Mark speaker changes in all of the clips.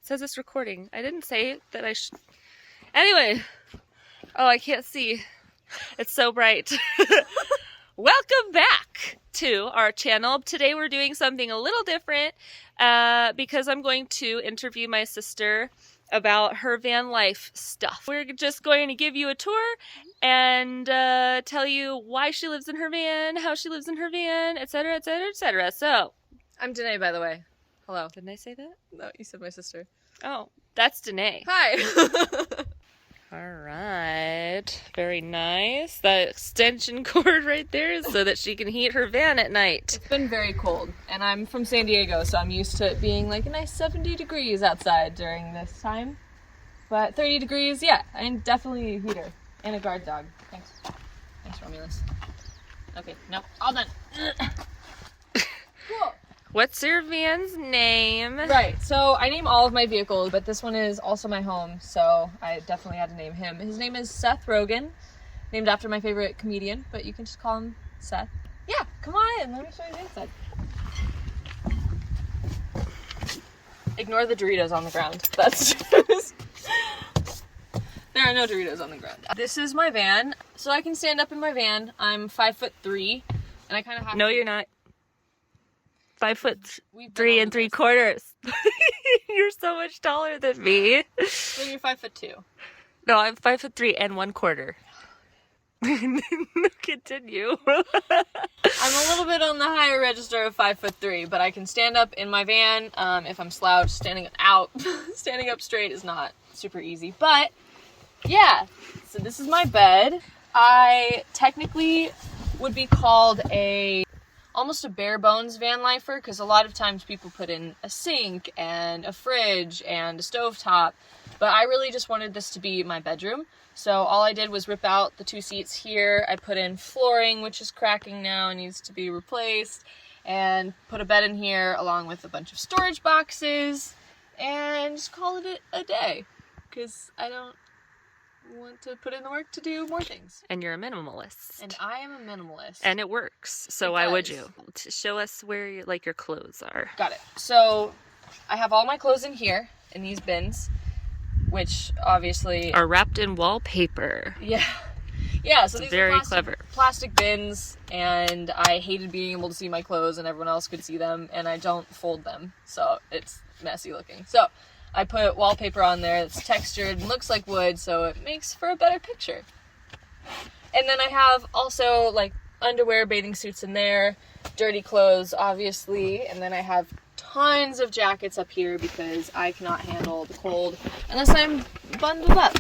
Speaker 1: says it's recording. I didn't say that I should. Anyway. Oh, I can't see. It's so bright. Welcome back to our channel. Today we're doing something a little different because I'm going to interview my sister about her van life stuff. We're just going to give you a tour and tell you why she lives in her van, how she lives in her van, etc., etc., etc. So,
Speaker 2: I'm Danae, by the way. Hello.
Speaker 1: Didn't I say that?
Speaker 2: No, you said my sister.
Speaker 1: Oh, that's Danae.
Speaker 2: Hi.
Speaker 1: Alright, very nice. That extension cord right there is so that she can heat her van at night.
Speaker 2: It's been very cold, and I'm from San Diego, so I'm used to it being like a nice 70 degrees outside during this time. But 30 degrees, yeah, I'm definitely a heater. And a guard dog. Thanks. Thanks, Romulus. Okay, no, all done. Cool.
Speaker 1: What's your van's name?
Speaker 2: Right, so I name all of my vehicles, but this one is also my home, so I definitely had to name him. His name is Seth Rogen, named after my favorite comedian, but you can just call him Seth. Yeah, come on in, let me show you the inside. Ignore the Doritos on the ground. That's just... There are no Doritos on the ground. This is my van, so I can stand up in my van. I'm 5'3", and I kind of have
Speaker 1: No,
Speaker 2: to...
Speaker 1: you're not. 5'3"
Speaker 2: on this.
Speaker 1: 3/4. You're so much taller than me.
Speaker 2: Then you're 5'2".
Speaker 1: No, I'm 5'3" and 1/4. Continue.
Speaker 2: I'm a little bit on the higher register of 5'3", but I can stand up in my van if I'm slouched. Standing up straight is not super easy. But yeah, so this is my bed. I technically would be called almost a bare bones vanlifer, because a lot of times people put in a sink and a fridge and a stovetop, but I really just wanted this to be my bedroom. So all I did was rip out the 2 seats here. I put in flooring, which is cracking now and needs to be replaced, and put a bed in here along with a bunch of storage boxes, and just call it a day, because I don't want to put in the work to do more things.
Speaker 1: And you're a minimalist.
Speaker 2: And I am a minimalist.
Speaker 1: And it works. So why would you? Show us where your clothes are.
Speaker 2: Got it. So I have all my clothes in here in these bins, which obviously
Speaker 1: are wrapped in wallpaper.
Speaker 2: Yeah. So these
Speaker 1: very
Speaker 2: are
Speaker 1: clever.
Speaker 2: Plastic bins, and I hated being able to see my clothes and everyone else could see them, and I don't fold them, so it's messy looking. So I put wallpaper on there that's textured and looks like wood, so it makes for a better picture. And then I have also like underwear, bathing suits in there, dirty clothes obviously, and then I have tons of jackets up here because I cannot handle the cold unless I'm bundled up.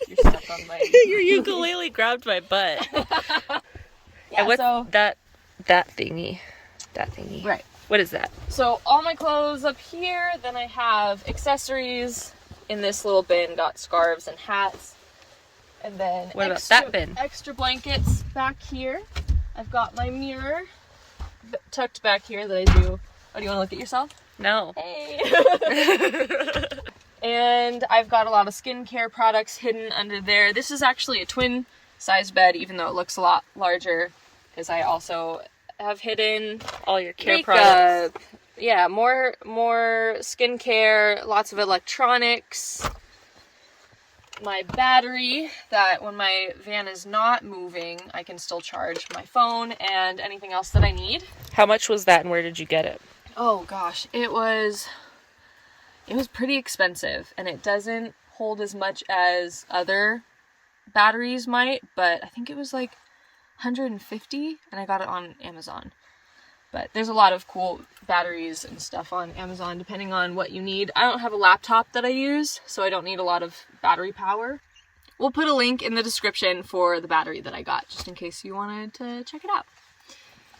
Speaker 2: You're stuck on my...
Speaker 1: Your ukulele grabbed my butt.
Speaker 2: Yeah,
Speaker 1: and what's
Speaker 2: so...
Speaker 1: that thingy? That thingy.
Speaker 2: Right.
Speaker 1: What is that?
Speaker 2: So all my clothes up here, then I have accessories in this little bin, got scarves and hats. And then
Speaker 1: what about that bin?
Speaker 2: Extra blankets back here. I've got my mirror tucked back here that I do. Oh, do you want to look at yourself?
Speaker 1: No.
Speaker 2: Hey. And I've got a lot of skincare products hidden under there. This is actually a twin size bed, even though it looks a lot larger, because I also have hidden
Speaker 1: all your care
Speaker 2: makeup,
Speaker 1: products.
Speaker 2: Yeah, more skincare, lots of electronics, my battery that when my van is not moving, I can still charge my phone, and anything else that I need.
Speaker 1: How much was that and where did you get it?
Speaker 2: Oh gosh, it was pretty expensive, and it doesn't hold as much as other batteries might, but I think it was like $150, and I got it on Amazon. But there's a lot of cool batteries and stuff on Amazon depending on what you need. I don't have a laptop that I use, so I don't need a lot of battery power. We'll put a link in the description for the battery that I got, just in case you wanted to check it out.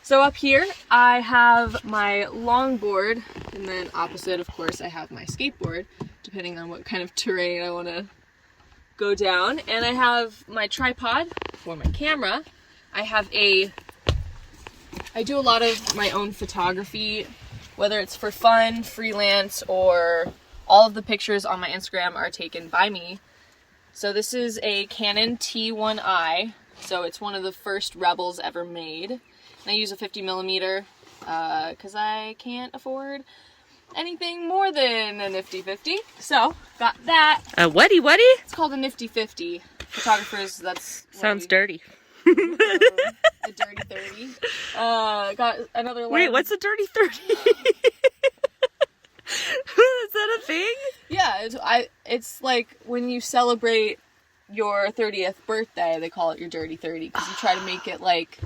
Speaker 2: So up here, I have my longboard, and then opposite, of course, I have my skateboard, depending on what kind of terrain I want to go down. And I have my tripod for my camera. I do a lot of my own photography, whether it's for fun, freelance, or all of the pictures on my Instagram are taken by me. So this is a Canon T1i, so it's one of the first Rebels ever made. And I use a 50mm because I can't afford anything more than a nifty 50. So, got that.
Speaker 1: A whatty?
Speaker 2: It's called a nifty 50. Photographers, that's...
Speaker 1: Sounds dirty.
Speaker 2: A dirty 30. Got another...
Speaker 1: Wait, what's a dirty 30? Is that a thing?
Speaker 2: Yeah, it's like when you celebrate your 30th birthday, they call it your dirty 30, because you try to make it like...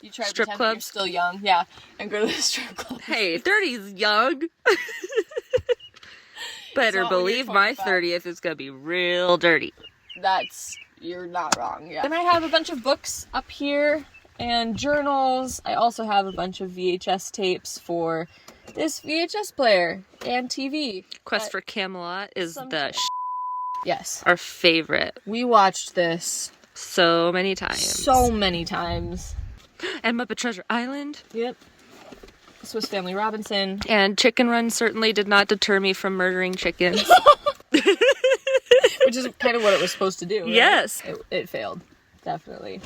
Speaker 2: You try to
Speaker 1: Strip
Speaker 2: pretend that you're
Speaker 1: clubs?
Speaker 2: still young, yeah, and go to the strip club.
Speaker 1: Hey, 30's young. Better
Speaker 2: not when you're
Speaker 1: believe my
Speaker 2: 25.
Speaker 1: 30th is gonna be real dirty.
Speaker 2: You're not wrong, yeah. Then I have a bunch of books up here, and journals. I also have a bunch of VHS tapes for this VHS player and TV.
Speaker 1: Quest for Camelot is the
Speaker 2: Yes.
Speaker 1: our favorite.
Speaker 2: We watched this
Speaker 1: So many times.
Speaker 2: so many times.
Speaker 1: And Muppet Treasure Island.
Speaker 2: Yep. Swiss Family Robinson.
Speaker 1: And Chicken Run certainly did not deter me from murdering chickens.
Speaker 2: Which is kind of what it was supposed to do, right?
Speaker 1: Yes.
Speaker 2: It failed. Definitely.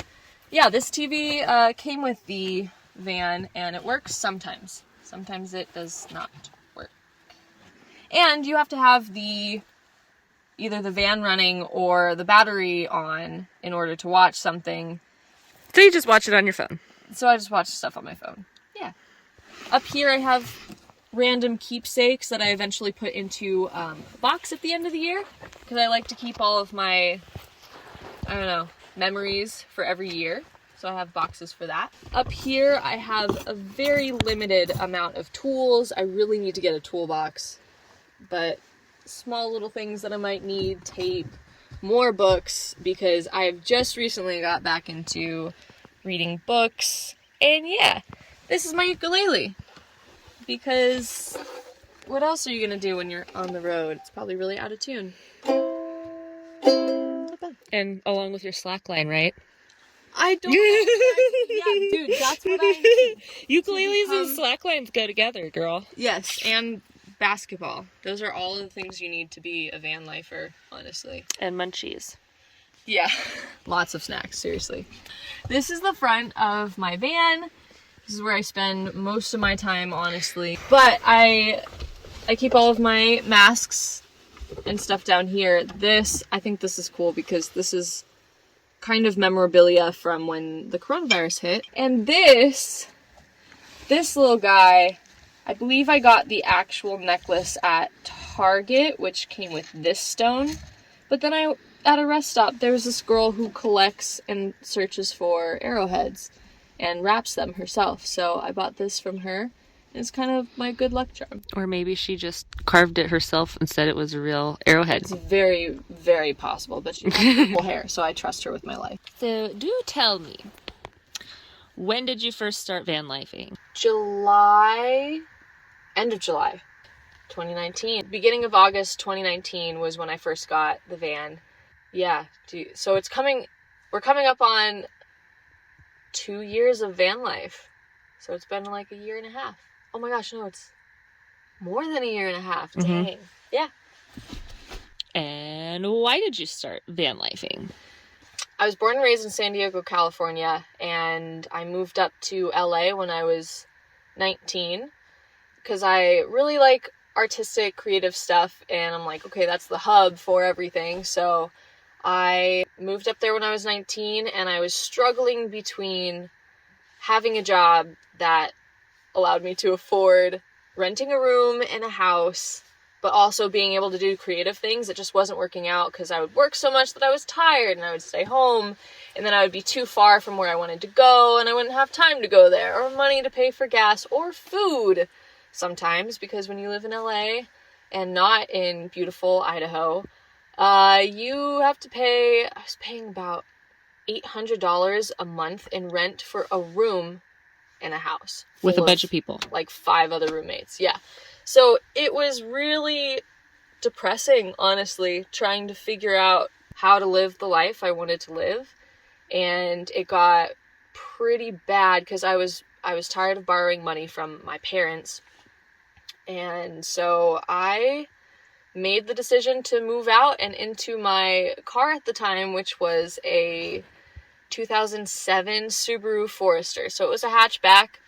Speaker 2: Yeah, this TV came with the van, and it works sometimes. Sometimes it does not work. And you have to have either the van running or the battery on in order to watch something.
Speaker 1: So you just watch it on your phone.
Speaker 2: So I just watch stuff on my phone. Yeah. Up here I have random keepsakes that I eventually put into a box at the end of the year, because I like to keep all of my, memories for every year. So I have boxes for that. Up here I have a very limited amount of tools. I really need to get a toolbox, but small little things that I might need, tape, more books, because I've just recently got back into reading books. And yeah, this is my ukulele, because what else are you gonna do when you're on the road? It's probably really out of tune.
Speaker 1: And along with your slackline, right?
Speaker 2: I don't know. Yeah, dude, that's what I need.
Speaker 1: Ukuleles and slacklines go together, girl.
Speaker 2: Yes, and basketball. Those are all of the things you need to be a vanlifer, honestly.
Speaker 1: And munchies.
Speaker 2: Yeah. Lots of snacks, seriously. This is the front of my van. This is where I spend most of my time, honestly. But I keep all of my masks and stuff down here. I think this is cool because this is kind of memorabilia from when the coronavirus hit. And this little guy, I believe I got the actual necklace at Target, which came with this stone. But then at a rest stop, there was this girl who collects and searches for arrowheads and wraps them herself. So I bought this from her. It's kind of my good luck charm.
Speaker 1: Or maybe she just carved it herself and said it was a real arrowhead.
Speaker 2: It's very, very possible, but she has purple hair, so I trust her with my life.
Speaker 1: So, do tell me, when did you first start vanlifing?
Speaker 2: End of July, 2019. Beginning of August 2019 was when I first got the van. Yeah, so we're coming up on 2 years of van life. So it's been like a year and a half. Oh my gosh, no, it's more than a year and a half.
Speaker 1: Mm-hmm.
Speaker 2: Dang. Yeah.
Speaker 1: And why did you start vanlifing?
Speaker 2: I was born and raised in San Diego, California, and I moved up to LA when I was 19 because I really like artistic, creative stuff, and I'm like, okay, that's the hub for everything. So I moved up there when I was 19, and I was struggling between having a job that allowed me to afford renting a room in a house, but also being able to do creative things. It just wasn't working out because I would work so much that I was tired and I would stay home, and then I would be too far from where I wanted to go, and I wouldn't have time to go there or money to pay for gas or food sometimes, because when you live in LA and not in beautiful Idaho, you have to pay, I was paying about $800 a month in rent for a room in a house.
Speaker 1: With a bunch of people.
Speaker 2: Like 5 other roommates, yeah. So it was really depressing, honestly, trying to figure out how to live the life I wanted to live. And it got pretty bad because I was tired of borrowing money from my parents. And so I made the decision to move out and into my car at the time, which was a 2007 Subaru Forester. So it was a hatchback.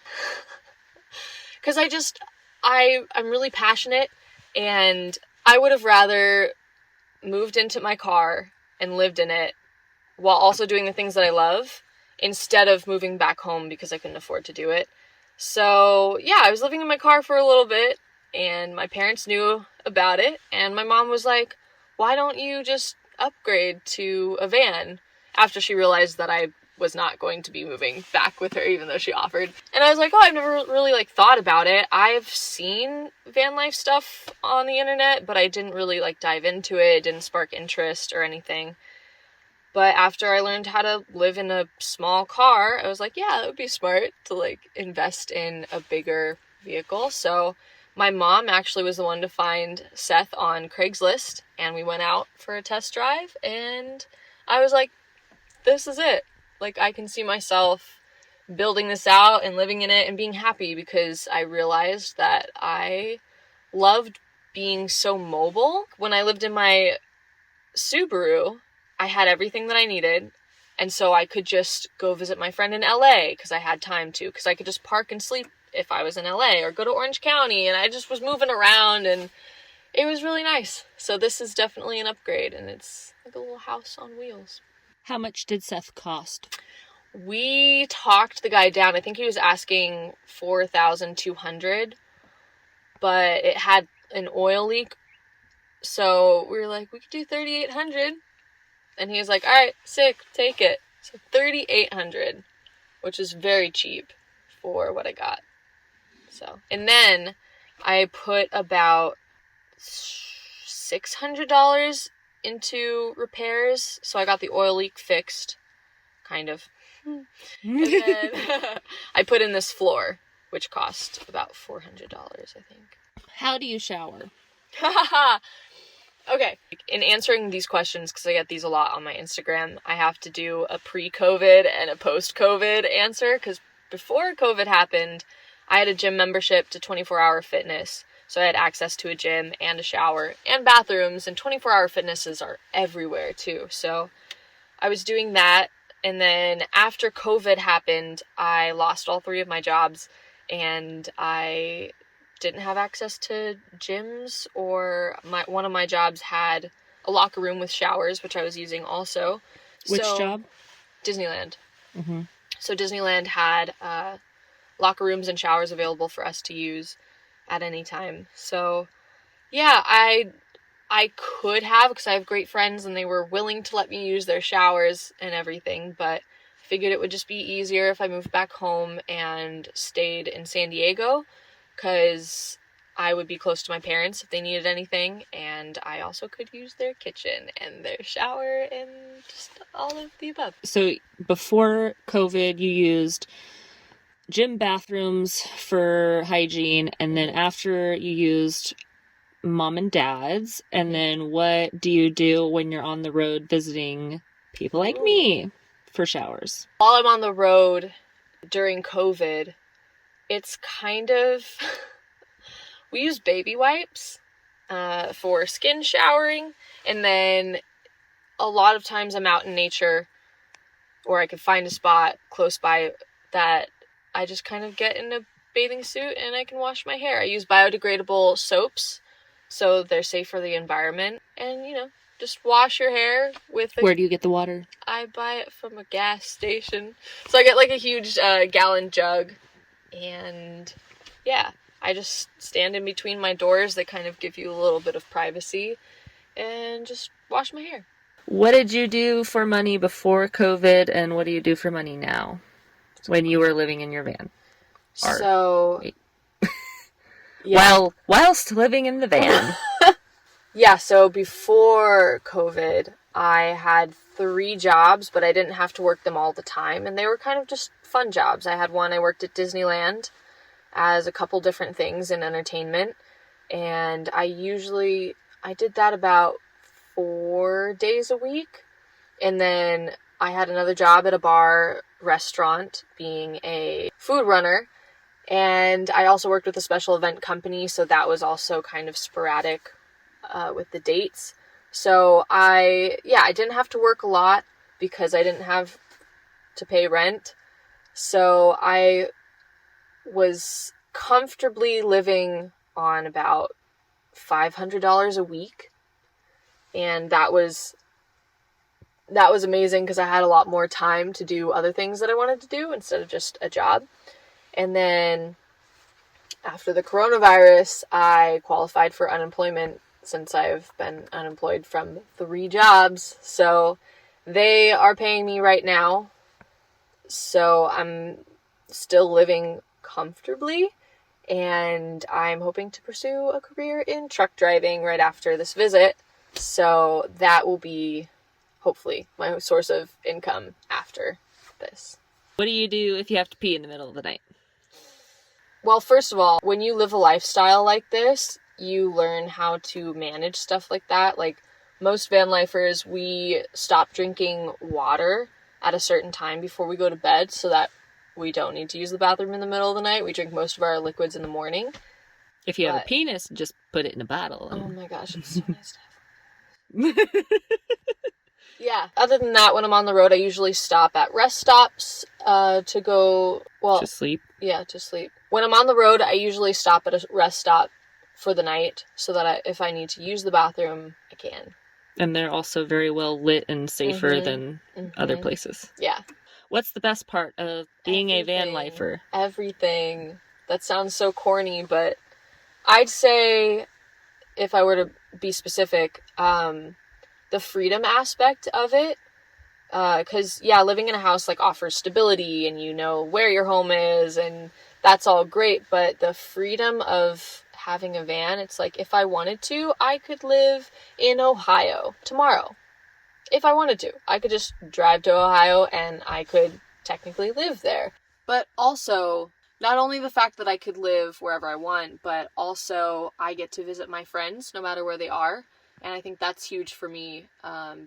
Speaker 2: Because I'm really passionate, and I would have rather moved into my car and lived in it while also doing the things that I love instead of moving back home because I couldn't afford to do it. So, yeah, I was living in my car for a little bit, and my parents knew about it, and my mom was like, why don't you just upgrade to a van? After she realized that I was not going to be moving back with her, even though she offered. And I was like, oh, I've never really, like, thought about it. I've seen van life stuff on the internet, but I didn't really, like, dive into it. It didn't spark interest or anything. But after I learned how to live in a small car, I was like, yeah, that would be smart to, like, invest in a bigger vehicle. So my mom actually was the one to find Seth on Craigslist, and we went out for a test drive, and I was like, this is it. Like, I can see myself building this out and living in it and being happy, because I realized that I loved being so mobile. When I lived in my Subaru, I had everything that I needed, and so I could just go visit my friend in LA because I had time to, because I could just park and sleep if I was in LA, or go to Orange County, and I just was moving around, and it was really nice. So this is definitely an upgrade, and it's like a little house on wheels.
Speaker 1: How much did Seth cost?
Speaker 2: We talked the guy down. I think he was asking $4,200, but it had an oil leak. So we were like, we could do $3,800. And he was like, all right, sick, take it. So $3,800, which is very cheap for what I got. So, and then I put about $600 into repairs. So I got the oil leak fixed, kind of. And then I put in this floor, which cost about $400, I think.
Speaker 1: How do you shower?
Speaker 2: Okay, in answering these questions, because I get these a lot on my Instagram, I have to do a pre-COVID and a post-COVID answer, because before COVID happened, I had a gym membership to 24-hour fitness, so I had access to a gym and a shower and bathrooms, and 24-hour fitnesses are everywhere too, so I was doing that. And then after COVID happened, I lost all 3 of my jobs, and I didn't have access to gyms, or one of my jobs had a locker room with showers, which I was using also.
Speaker 1: Which job?
Speaker 2: Disneyland.
Speaker 1: Mm-hmm.
Speaker 2: So Disneyland had locker rooms and showers available for us to use at any time. So yeah, I could have, because I have great friends and they were willing to let me use their showers and everything, but I figured it would just be easier if I moved back home and stayed in San Diego, because I would be close to my parents if they needed anything, and I also could use their kitchen and their shower and just all of the above.
Speaker 1: So before COVID, you used gym bathrooms for hygiene, and then after you used mom and dad's, and then what do you do when you're on the road visiting people like me for showers?
Speaker 2: While I'm on the road during COVID, it's kind of... we use baby wipes for skin showering, and then a lot of times I'm out in nature, or I could find a spot close by that I just kind of get in a bathing suit and I can wash my hair. I use biodegradable soaps, so they're safe for the environment, and just wash your hair with...
Speaker 1: Where do you get the water?
Speaker 2: I buy it from a gas station. So I get like a huge gallon jug, and yeah, I just stand in between my doors that kind of give you a little bit of privacy, and just wash my hair.
Speaker 1: What did you do for money before COVID, and what do you do for money now when you were living in your van? Yeah. Whilst living in the van.
Speaker 2: Yeah, so before COVID, I had 3 jobs, but I didn't have to work them all the time, and they were kind of just fun jobs. I had one, I worked at Disneyland as a couple different things in entertainment, and I did that about 4 days a week, and then I had another job at a bar restaurant being a food runner, and I also worked with a special event company, so that was also kind of sporadic with the dates. So I didn't have to work a lot because I didn't have to pay rent. So I was comfortably living on about $500 a week. And that was amazing because I had a lot more time to do other things that I wanted to do instead of just a job. And then after the coronavirus, I qualified for unemployment since I've been unemployed from 3 jobs. So they are paying me right now. So I'm still living comfortably, and I'm hoping to pursue a career in truck driving right after this visit. So that will be hopefully my source of income after this.
Speaker 1: What do you do if you have to pee in the middle of the night?
Speaker 2: Well, first of all, when you live a lifestyle like this, you learn how to manage stuff like that. Like most vanlifers, we stop drinking water at a certain time before we go to bed so that we don't need to use the bathroom in the middle of the night. We drink most of our liquids in the morning.
Speaker 1: If you have a penis, just put it in a bottle.
Speaker 2: Oh my gosh, it's so nice to have. Yeah. Other than that, when I'm on the road, I usually stop at rest stops to go, well...
Speaker 1: To sleep?
Speaker 2: Yeah, to sleep. When I'm on the road, I usually stop at a rest stop for the night so that if I need to use the bathroom, I can.
Speaker 1: And they're also very well lit and safer than other places.
Speaker 2: Yeah.
Speaker 1: What's the best part of being a vanlifer?
Speaker 2: Everything. That sounds so corny, but I'd say, if I were to be specific, the freedom aspect of it. Because, living in a house, like, offers stability, and you know where your home is, and that's all great, but the freedom of having a van, it's like, if I wanted to, I could live in Ohio tomorrow. If I wanted to. I could just drive to Ohio, and I could technically live there. But also, not only the fact that I could live wherever I want, but also I get to visit my friends, no matter where they are. And I think that's huge for me,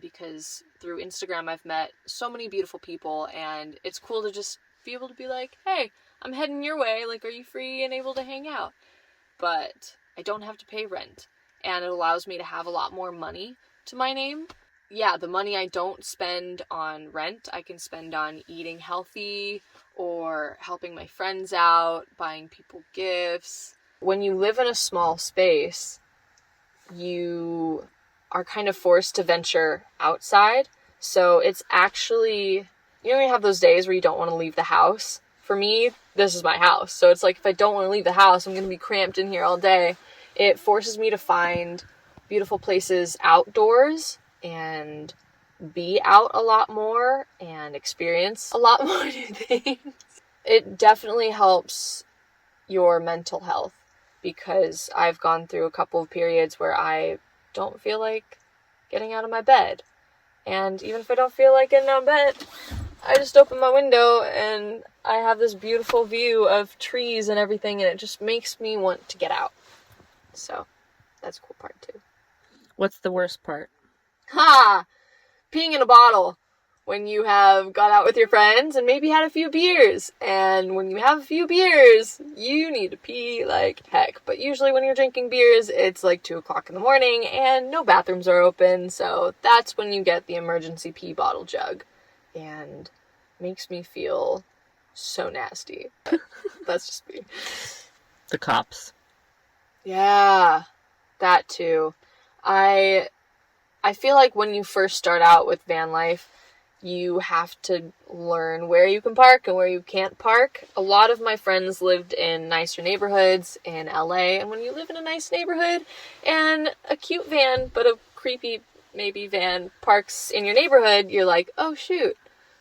Speaker 2: because through Instagram I've met so many beautiful people, and it's cool to just be able to be like, hey, I'm heading your way, like, are you free and able to hang out? But I don't have to pay rent, and it allows me to have a lot more money to my name. Yeah, the money I don't spend on rent, I can spend on eating healthy, or helping my friends out, buying people gifts. When you live in a small space, you are kind of forced to venture outside. So it's actually, you have those days where you don't want to leave the house. For me, this is my house. So it's like, if I don't want to leave the house, I'm going to be cramped in here all day. It forces me to find beautiful places outdoors and be out a lot more and experience a lot more new things. It definitely helps your mental health, because I've gone through a couple of periods where I don't feel like getting out of my bed. And even if I don't feel like getting out of bed, I just open my window and I have this beautiful view of trees and everything, and it just makes me want to get out. So, that's a cool part too.
Speaker 1: What's the worst part?
Speaker 2: Ha! Peeing in a bottle. When you have got out with your friends and maybe had a few beers. And when you have a few beers, you need to pee like heck. But usually when you're drinking beers, it's like 2 o'clock in the morning and no bathrooms are open. So that's when you get the emergency pee bottle jug. And it makes me feel so nasty. But that's just me.
Speaker 1: The cops.
Speaker 2: Yeah, that too. I feel like when you first start out with van life, you have to learn where you can park and where you can't park. A lot of my friends lived in nicer neighborhoods in LA, and when you live in a nice neighborhood and a cute van, but a creepy maybe van parks in your neighborhood, you're like, oh shoot,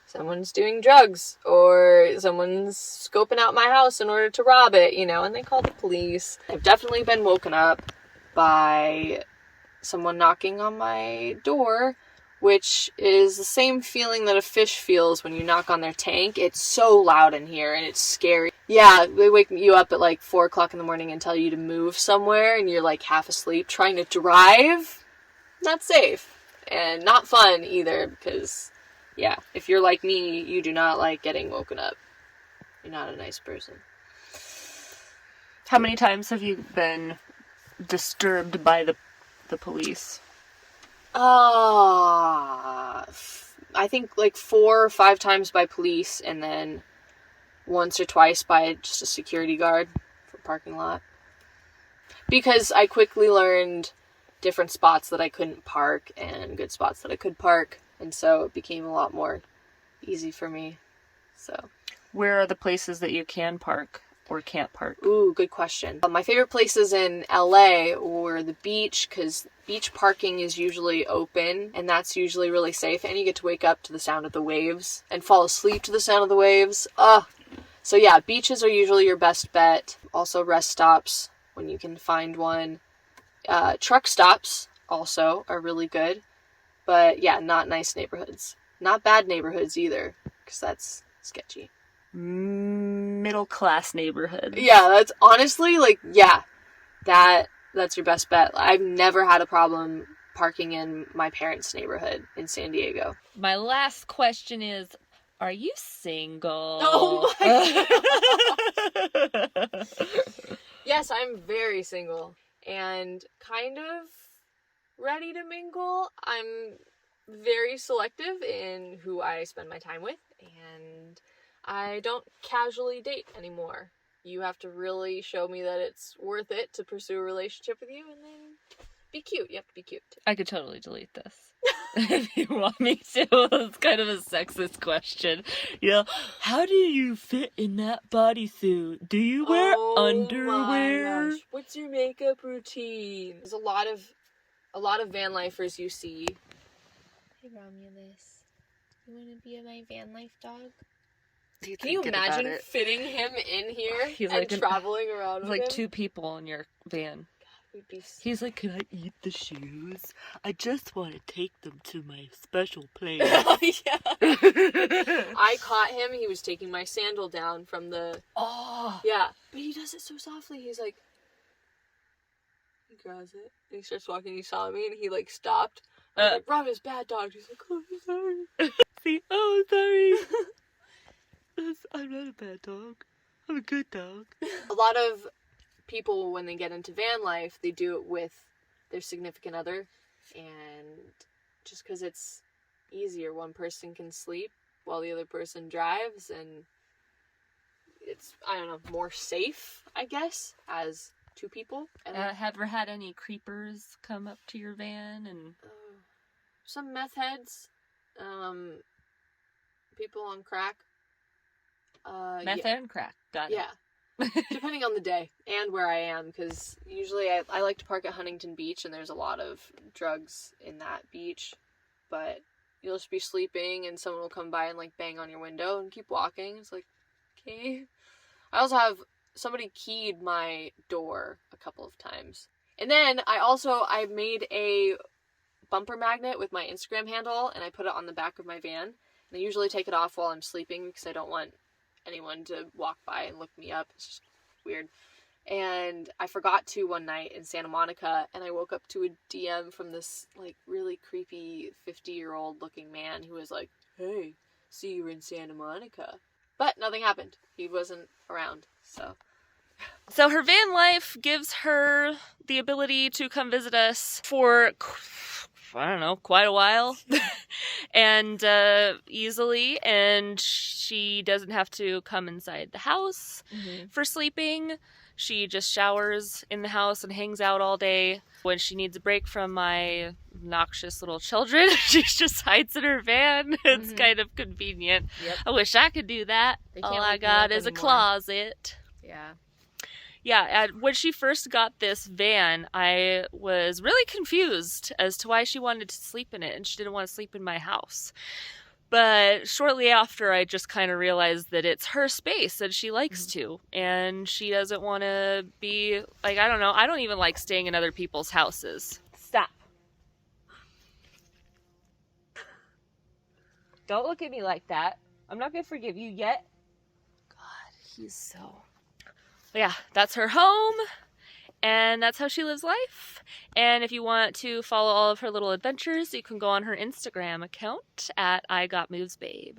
Speaker 2: someone's doing drugs, or someone's scoping out my house in order to rob it, and they call the police. I've definitely been woken up by someone knocking on my door, which is the same feeling that a fish feels when you knock on their tank. It's so loud in here, and it's scary. Yeah, they wake you up at like 4 o'clock in the morning and tell you to move somewhere, and you're like half asleep trying to drive. Not safe. And not fun either, because, yeah, if you're like me, you do not like getting woken up. You're not a nice person.
Speaker 1: How many times have you been disturbed by the police?
Speaker 2: I think like 4 or 5 times by police, and then once or twice by just a security guard parking lot. Because I quickly learned different spots that I couldn't park and good spots that I could park. And so it became a lot more easy for me. So,
Speaker 1: Where are the places that you can park or can't park?
Speaker 2: ooh, good question. My favorite places in LA were the beach, because beach parking is usually open, and that's usually really safe, and you get to wake up to the sound of the waves and fall asleep to the sound of the waves. So yeah, beaches are usually your best bet. Also rest stops when you can find one. Truck stops also are really good, but yeah, not nice neighborhoods. Not bad neighborhoods either, because that's sketchy.
Speaker 1: Middle class neighborhood.
Speaker 2: Yeah, that's honestly, like, yeah, that's your best bet. I've never had a problem parking in my parents' neighborhood in San Diego.
Speaker 1: My last question is, are you single?
Speaker 2: Oh my God. Yes, I'm very single and kind of ready to mingle. I'm very selective in who I spend my time with, and I don't casually date anymore. You have to really show me that it's worth it to pursue a relationship with you, and then be cute. You have to be cute.
Speaker 1: I could totally delete this. If you want me to. It's kind of a sexist question. Yeah. How do you fit in that bodysuit? Do you wear underwear?
Speaker 2: My gosh. What's your makeup routine? There's a lot of vanlifers you see. Hey Romulus, you want to be my vanlife dog? Can you imagine fitting him in here and traveling around with
Speaker 1: like
Speaker 2: him?
Speaker 1: 2 people in your van. He's like, can I eat the shoes? I just want to take them to my special place.
Speaker 2: Yeah. I caught him. He was taking my sandal down from the...
Speaker 1: Oh.
Speaker 2: Yeah. But he does it so softly. He's like... He grabs it. And he starts walking. He saw me and he like stopped. I was like, Rob is bad dog. He's like, oh, I'm sorry.
Speaker 1: See? Oh, sorry. I'm not a bad dog. I'm a good dog.
Speaker 2: A lot of people, when they get into van life, they do it with their significant other, and just because it's easier, one person can sleep while the other person drives, and it's, I don't know, more safe, I guess, as 2 people. And
Speaker 1: have you had any creepers come up to your van and
Speaker 2: some meth heads, people on crack.
Speaker 1: Meth and crack. Got it.
Speaker 2: Yeah. Depending on the day and where I am, because usually I like to park at Huntington Beach, and there's a lot of drugs in that beach, but you'll just be sleeping and someone will come by and like bang on your window and keep walking. It's like, okay. I also have somebody keyed my door a couple of times. And then I made a bumper magnet with my Instagram handle, and I put it on the back of my van, and I usually take it off while I'm sleeping because I don't want anyone to walk by and look me up. It's just weird. And I forgot to one night in Santa Monica, and I woke up to a DM from this like really creepy 50-year-old looking man who was like, hey, see you in Santa Monica. But nothing happened. He wasn't around. So
Speaker 1: her van life gives her the ability to come visit us for, I don't know, quite a while. And easily, and she doesn't have to come inside the house for sleeping. She just showers in the house and hangs out all day. When she needs a break from my obnoxious little children, she just hides in her van. It's kind of convenient.
Speaker 2: Yep.
Speaker 1: I wish I could do that. All I got is a closet.
Speaker 2: Yeah.
Speaker 1: Yeah, when she first got this van, I was really confused as to why she wanted to sleep in it, and she didn't want to sleep in my house. But shortly after, I just kind of realized that it's her space, and she likes to, and she doesn't want to be, like, I don't know, I don't even like staying in other people's houses. Stop. Don't look at me like that. I'm not going to forgive you yet. God, he's so... Yeah, that's her home, and that's how she lives life. And if you want to follow all of her little adventures, you can go on her Instagram account at IGotMovesBabe.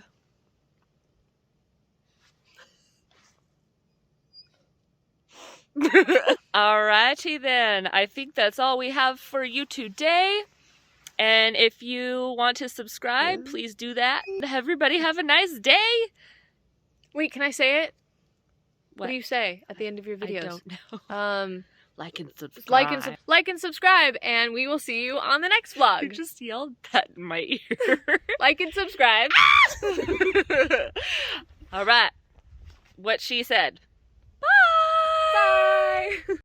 Speaker 1: Alrighty then, I think that's all we have for you today. And if you want to subscribe, please do that. Everybody have a nice day.
Speaker 2: Wait, can I say it? What do you say at the end of your videos?
Speaker 1: I don't know. Like and subscribe.
Speaker 2: Like and subscribe, and we will see you on the next vlog.
Speaker 1: You just yelled that in my ear.
Speaker 2: Like and subscribe.
Speaker 1: All right. What she said.